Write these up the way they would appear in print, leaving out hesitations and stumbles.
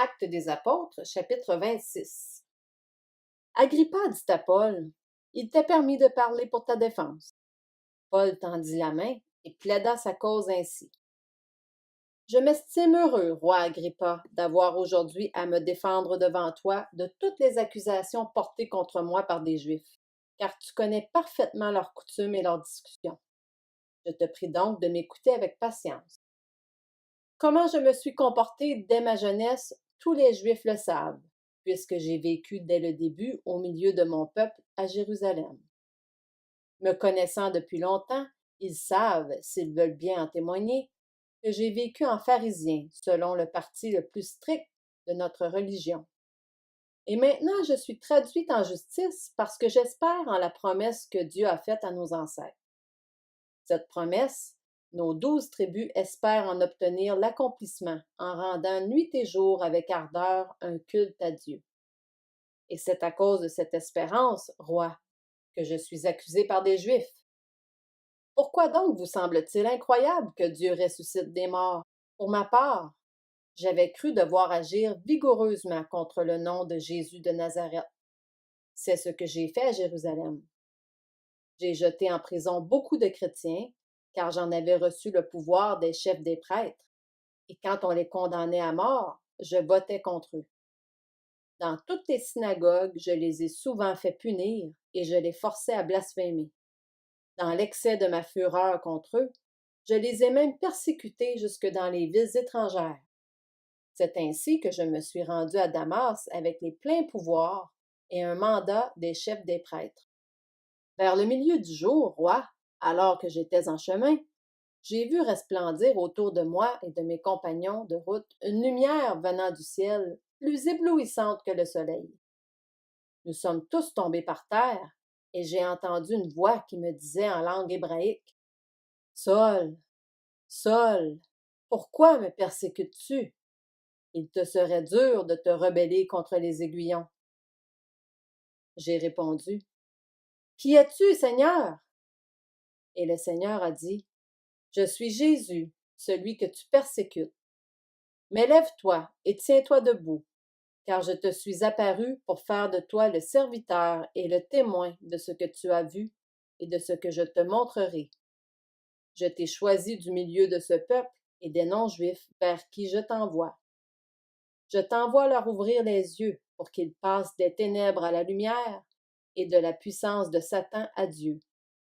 Actes des Apôtres, chapitre 26. Agrippa dit à Paul, il t'est permis de parler pour ta défense. Paul tendit la main et plaida sa cause ainsi. Je m'estime heureux, roi Agrippa, d'avoir aujourd'hui à me défendre devant toi de toutes les accusations portées contre moi par des Juifs, car tu connais parfaitement leurs coutumes et leurs discussions. Je te prie donc de m'écouter avec patience. Comment je me suis comporté dès ma jeunesse, tous les Juifs le savent, puisque j'ai vécu dès le début au milieu de mon peuple à Jérusalem. Me connaissant depuis longtemps, ils savent, s'ils veulent bien en témoigner, que j'ai vécu en pharisien, selon le parti le plus strict de notre religion. Et maintenant, je suis traduite en justice parce que j'espère en la promesse que Dieu a faite à nos ancêtres. Cette promesse, nos 12 tribus espèrent en obtenir l'accomplissement en rendant nuit et jour avec ardeur un culte à Dieu. Et c'est à cause de cette espérance, roi, que je suis accusé par des Juifs. Pourquoi donc vous semble-t-il incroyable que Dieu ressuscite des morts? Pour ma part, j'avais cru devoir agir vigoureusement contre le nom de Jésus de Nazareth. C'est ce que j'ai fait à Jérusalem. J'ai jeté en prison beaucoup de chrétiens, car j'en avais reçu le pouvoir des chefs des prêtres, et quand on les condamnait à mort, je votais contre eux. Dans toutes les synagogues, je les ai souvent fait punir et je les forçais à blasphémer. Dans l'excès de ma fureur contre eux, je les ai même persécutés jusque dans les villes étrangères. C'est ainsi que je me suis rendu à Damas avec les pleins pouvoirs et un mandat des chefs des prêtres. Vers le milieu du jour, roi, alors que j'étais en chemin, j'ai vu resplendir autour de moi et de mes compagnons de route une lumière venant du ciel, plus éblouissante que le soleil. Nous sommes tous tombés par terre, et j'ai entendu une voix qui me disait en langue hébraïque, « Saul, Saul, pourquoi me persécutes-tu? Il te serait dur de te rebeller contre les aiguillons. » J'ai répondu, « Qui es-tu, Seigneur? » Et le Seigneur a dit, « Je suis Jésus, celui que tu persécutes. Mais lève-toi et tiens-toi debout, car je te suis apparu pour faire de toi le serviteur et le témoin de ce que tu as vu et de ce que je te montrerai. Je t'ai choisi du milieu de ce peuple et des non-juifs vers qui je t'envoie. Je t'envoie leur ouvrir les yeux pour qu'ils passent des ténèbres à la lumière et de la puissance de Satan à Dieu,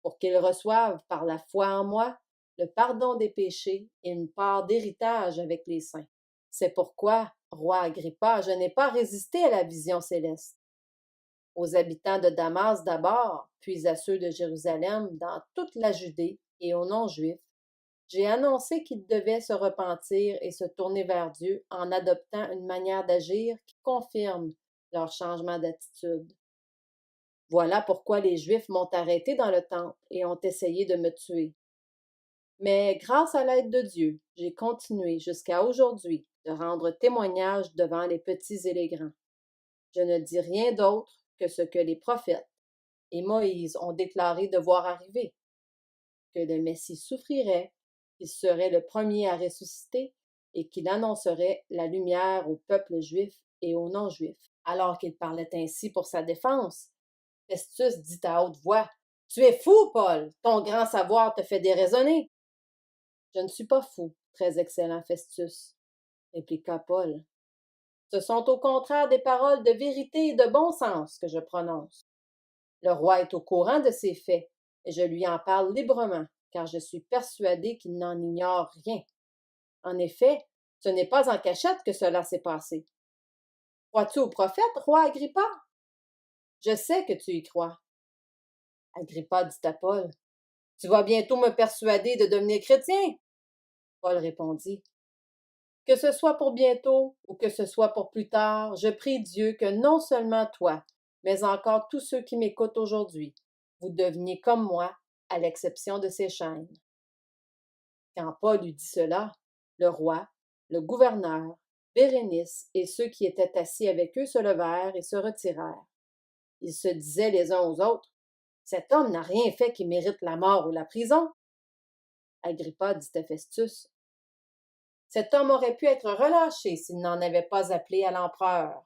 pour qu'ils reçoivent par la foi en moi le pardon des péchés et une part d'héritage avec les saints. C'est pourquoi, roi Agrippa, je n'ai pas résisté à la vision céleste. Aux habitants de Damas d'abord, puis à ceux de Jérusalem dans toute la Judée et aux non-juifs, j'ai annoncé qu'ils devaient se repentir et se tourner vers Dieu en adoptant une manière d'agir qui confirme leur changement d'attitude. Voilà pourquoi les Juifs m'ont arrêté dans le temple et ont essayé de me tuer. Mais grâce à l'aide de Dieu, j'ai continué jusqu'à aujourd'hui de rendre témoignage devant les petits et les grands. Je ne dis rien d'autre que ce que les prophètes et Moïse ont déclaré devoir arriver, que le Messie souffrirait, qu'il serait le premier à ressusciter et qu'il annoncerait la lumière au peuple juif et aux non-juifs. Alors qu'il parlait ainsi pour sa défense, Festus dit à haute voix, « Tu es fou, Paul, ton grand savoir te fait déraisonner. » « Je ne suis pas fou, très excellent Festus, » répliqua Paul. « Ce sont au contraire des paroles de vérité et de bon sens que je prononce. Le roi est au courant de ces faits, et je lui en parle librement, car je suis persuadé qu'il n'en ignore rien. En effet, ce n'est pas en cachette que cela s'est passé. Crois-tu au prophète, roi Agrippa? Je sais que tu y crois. » Agrippa dit à Paul, « Tu vas bientôt me persuader de devenir chrétien. » Paul répondit, « Que ce soit pour bientôt ou que ce soit pour plus tard, je prie Dieu que non seulement toi, mais encore tous ceux qui m'écoutent aujourd'hui, vous deveniez comme moi, à l'exception de ces chaînes. » Quand Paul eut dit cela, le roi, le gouverneur, Bérénice et ceux qui étaient assis avec eux se levèrent et se retirèrent. Ils se disaient les uns aux autres, « Cet homme n'a rien fait qui mérite la mort ou la prison. » Agrippa dit à Festus, « Cet homme aurait pu être relâché s'il n'en avait pas appelé à l'empereur.